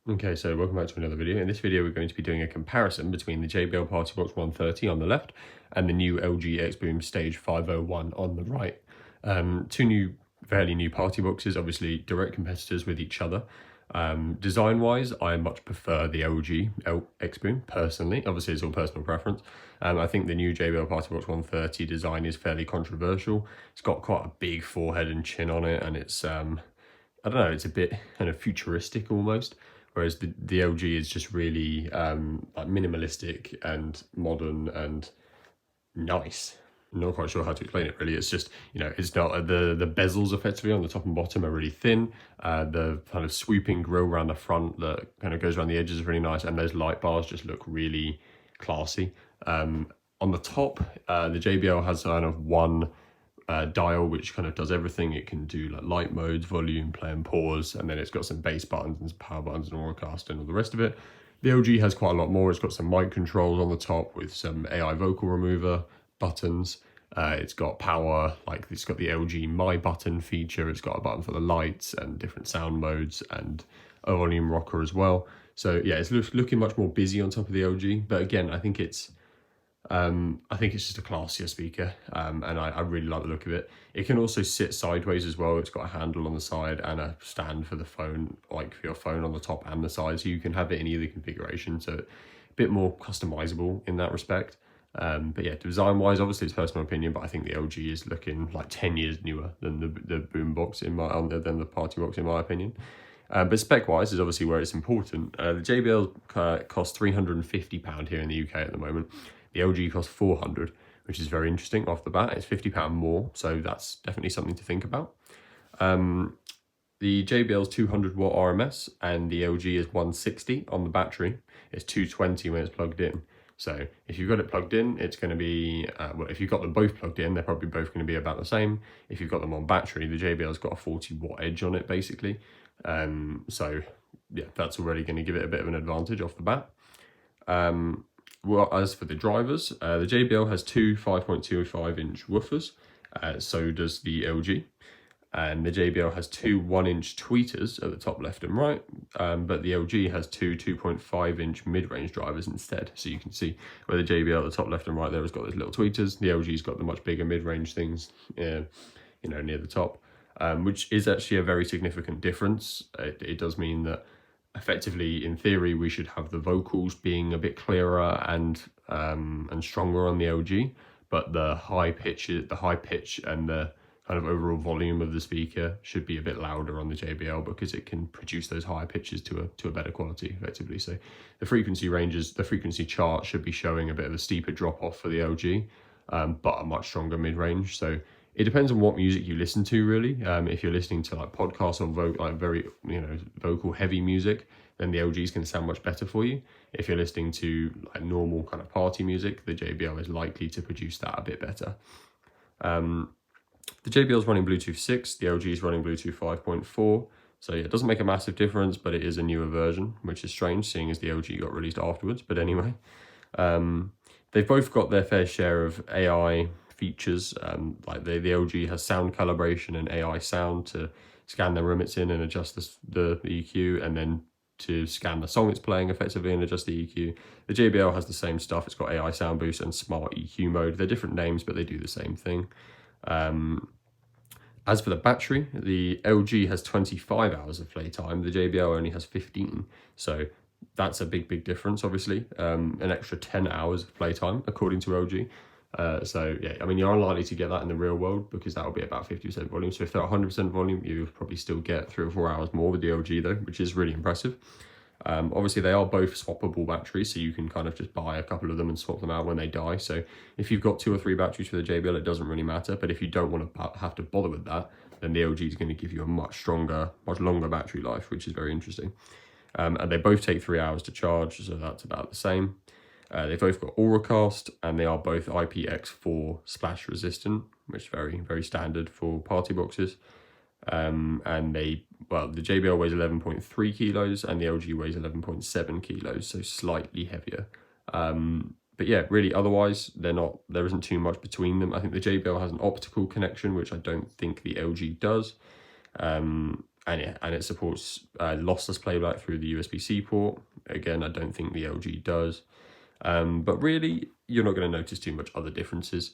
Okay, so welcome back to another video. In this video, we're going to be doing a comparison between the JBL PartyBox 130 on the left and the new LG XBOOM Stage 501 on the right. Two fairly new party boxes, obviously direct competitors with each other. Design-wise, I much prefer the LG XBOOM personally. Obviously, it's all personal preference. I think the new JBL PartyBox 130 design is fairly controversial. It's got quite a big forehead and chin on it, and it's I don't know, it's a bit kind of futuristic almost. Whereas the LG is just really like minimalistic and modern and nice. I'm not quite sure how to explain it really. It's just, you know, it's not the bezels effectively on the top and bottom are really thin. The kind of swooping grille around the front that kind of goes around the edges is really nice, and those light bars just look really classy. On the top, the JBL has kind of one dial which kind of does everything. It can do like light modes, volume, play and pause, and then it's got some bass buttons and some power buttons and Auracast and all the rest of it. The LG has quite a lot more. It's got some mic controls on the top with some AI vocal remover buttons. It's got power, like it's got the LG My Button feature. It's got a button for the lights and different sound modes and a volume rocker as well. So yeah, it's looking much more busy on top of the LG, but again, I think it's just a classier speaker, and I really like the look of it. It can also sit sideways as well. It's got a handle on the side and a stand for the phone, like for your phone on the top and the side, so you can have it in either configuration, so a bit more customizable in that respect. But yeah, design-wise, obviously it's personal opinion, but I think the LG is looking like 10 years newer than the Boom box than the Party box in my opinion. But spec-wise is obviously where it's important. The JBL costs £350 here in the UK at the moment. The LG costs £400, which is very interesting off the bat. It's £50 more, so that's definitely something to think about. The JBL's 200 watt RMS and the LG is 160 on the battery. It's 220 when it's plugged in. So if you've got it plugged in, it's going to be, well, if you've got them both plugged in, they're probably both going to be about the same. If you've got them on battery, the JBL's got a 40 watt edge on it, basically. So yeah, that's already going to give it a bit of an advantage off the bat. Well, as for the drivers, the JBL has two 5.25 inch woofers, so does the LG. And the JBL has two 1-inch tweeters at the top left and right, but the LG has two 2.5 inch mid-range drivers instead. So you can see where the JBL at the top left and right there has got those little tweeters. The LG's got the much bigger mid-range things, you know, near the top, which is actually a very significant difference. It does mean that effectively, in theory, we should have the vocals being a bit clearer and stronger on the LG, but the high pitch and the kind of overall volume of the speaker should be a bit louder on the JBL because it can produce those higher pitches to a better quality effectively. So the frequency chart should be showing a bit of a steeper drop off for the LG, but a much stronger mid range. So it depends on what music you listen to, really. If you're listening to like podcasts or like very, you know, vocal heavy music, then the LG is going to sound much better for you. If you're listening to like normal kind of party music, the JBL is likely to produce that a bit better. The JBL is running Bluetooth 6, the LG is running Bluetooth 5.4. So yeah, it doesn't make a massive difference, but it is a newer version, which is strange seeing as the LG got released afterwards. But anyway, they've both got their fair share of AI features. Like the LG has sound calibration and AI sound to scan the room it's in and adjust the EQ, and then to scan the song it's playing effectively and adjust the EQ. The JBL has the same stuff. It's got AI sound boost and smart EQ mode. They're different names, but they do the same thing. As for the battery, the LG has 25 hours of playtime. The JBL only has 15. So that's a big difference, obviously. An extra 10 hours of playtime, according to LG. So yeah, I mean, you're unlikely to get that in the real world because that will be about 50% volume. So if they're 100% volume, you'll probably still get 3 or 4 hours more with the LG though, which is really impressive. Obviously they are both swappable batteries, so you can kind of just buy a couple of them and swap them out when they die. So if you've got 2 or 3 batteries for the JBL, it doesn't really matter. But if you don't want to have to bother with that, then the LG is going to give you a much longer battery life, which is very interesting. And they both take 3 hours to charge, so that's about the same. They've both got Auracast, and they are both IPX4 splash resistant, which is very standard for party boxes. And the JBL weighs 11.3 kilos and the LG weighs 11.7 kilos, so slightly heavier. But yeah, really, otherwise, there isn't too much between them. I think the JBL has an optical connection, which I don't think the LG does. and it supports lossless playback through the USB-C port. Again, I don't think the LG does. But really, you're not going to notice too much other differences.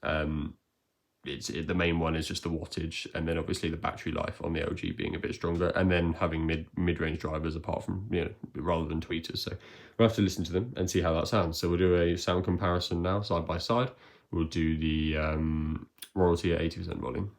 The main one is just the wattage, and then obviously the battery life on the LG being a bit stronger, and then having mid-range drivers apart from, rather than tweeters. So we'll have to listen to them and see how that sounds. So we'll do a sound comparison now, side by side. We'll do the royalty at 80% volume.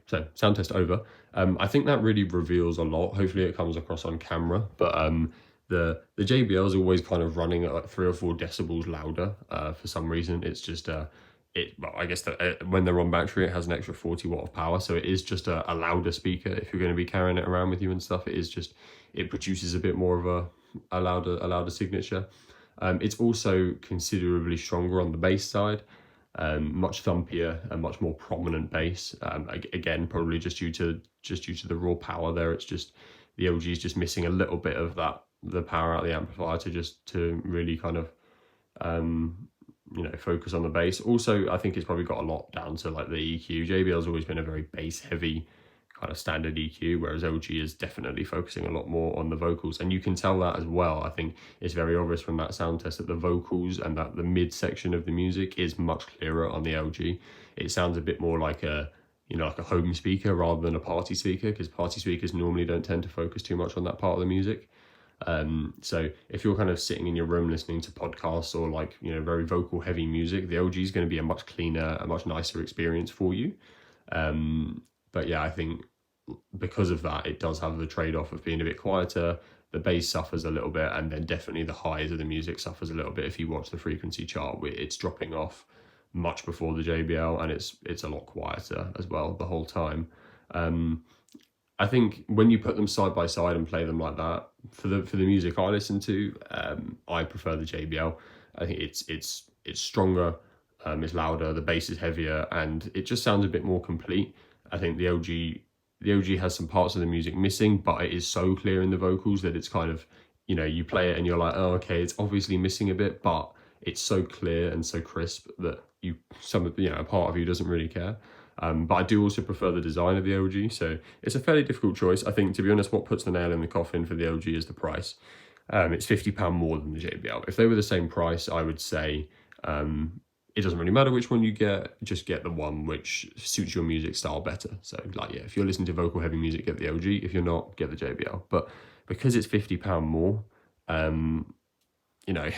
So sound test over. I think that really reveals a lot. Hopefully it comes across on camera, but the JBL is always kind of running at like 3 or 4 decibels louder for some reason. It's just well, I guess that when they're on battery, it has an extra 40 watt of power, so it is just a louder speaker. If you're going to be carrying it around with you and stuff, it produces a bit more of a louder signature. It's also considerably stronger on the bass side. Much thumpier and much more prominent bass. Again, probably just due to the raw power there. It's just the LG is just missing a little bit of the power out of the amplifier to really kind of focus on the bass. Also, I think it's probably got a lot down to like the EQ. JBL's always been a very bass heavy kind of standard EQ, whereas LG is definitely focusing a lot more on the vocals, and you can tell that as well. I think it's very obvious from that sound test that the vocals and that the mid section of the music is much clearer on the LG. It sounds a bit more like a home speaker rather than a party speaker, because party speakers normally don't tend to focus too much on that part of the music. So if you're kind of sitting in your room listening to podcasts or like very vocal heavy music, the LG is going to be a much cleaner, a much nicer experience for you. But yeah, I think because of that, it does have the trade-off of being a bit quieter. The bass suffers a little bit, and then definitely the highs of the music suffers a little bit. If you watch the frequency chart, it's dropping off much before the JBL, and it's a lot quieter as well the whole time. I think when you put them side by side and play them like that, for the music I listen to, I prefer the JBL. I think it's stronger, it's louder, the bass is heavier, and it just sounds a bit more complete. I think the LG has some parts of the music missing, but it is so clear in the vocals that it's kind of, you play it and you're like, oh, okay, it's obviously missing a bit, but it's so clear and so crisp that a part of you doesn't really care. But I do also prefer the design of the LG, so it's a fairly difficult choice. I think, to be honest, what puts the nail in the coffin for the LG is the price. It's £50 more than the JBL. If they were the same price, I would say it doesn't really matter which one you get, just get the one which suits your music style better. So like, yeah, if you're listening to vocal heavy music, get the LG. If you're not, get the JBL. But because it's £50 more, you know,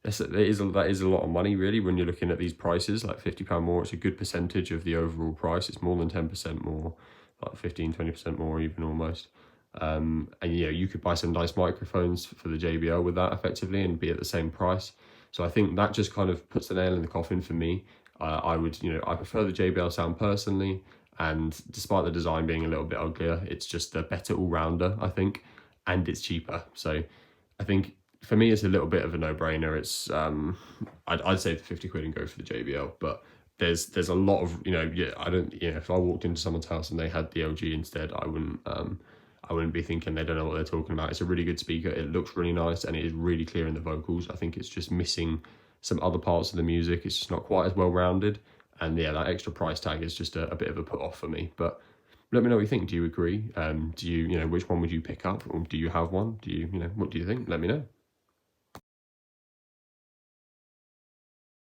that is a lot of money really when you're looking at these prices. Like £50 more, it's a good percentage of the overall price. It's more than 10% more, like 15-20% more even almost. And you know, you could buy some nice microphones for the JBL with that effectively and be at the same price. So I think that just kind of puts the nail in the coffin for me. I would, you know, I prefer the JBL sound personally, and despite the design being a little bit uglier, it's just a better all-rounder, I think, and it's cheaper. So I think for me, it's a little bit of a no-brainer. It's I'd say the 50 quid and go for the JBL, but there's a lot of, you know, yeah, I don't, you know, if I walked into someone's house and they had the LG instead, I wouldn't be thinking they don't know what they're talking about. It's a really good speaker. It looks really nice and it is really clear in the vocals. I think it's just missing some other parts of the music. It's just not quite as well rounded. And yeah, that extra price tag is just a bit of a put off for me. But let me know what you think. Do you agree? Do you, you know, which one would you pick up? Or do you have one? Do you, you know, what do you think? Let me know.